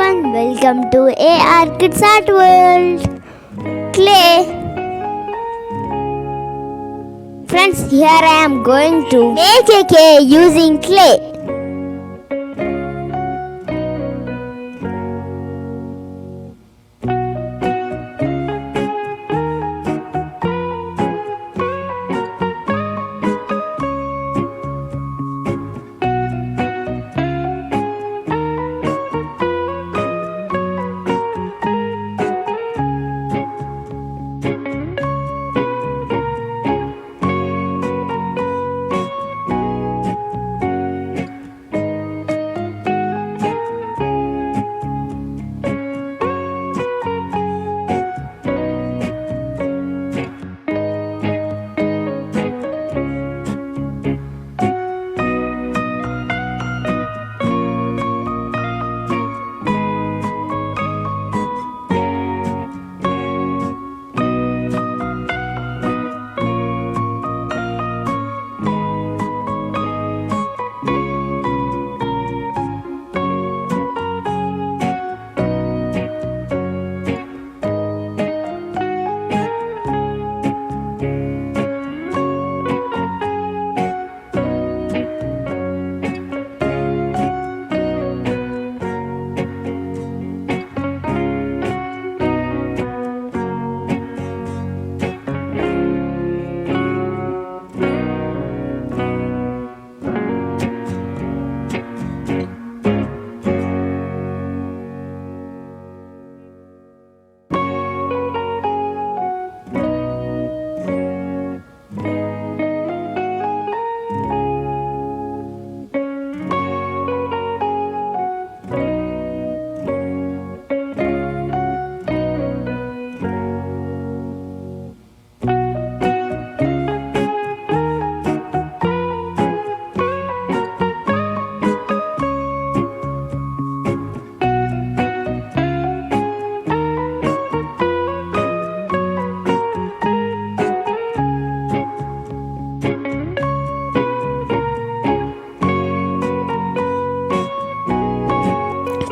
everyone, welcome to AR Kids Art World. Clay. Friends, here I am going to make a cake using clay.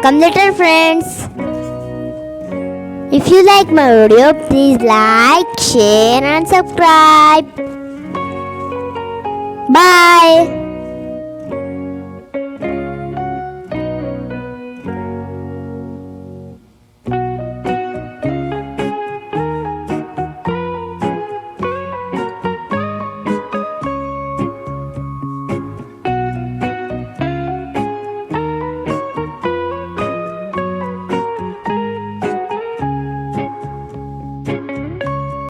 Come later, friends. If you like my video, please like, share and subscribe. Bye.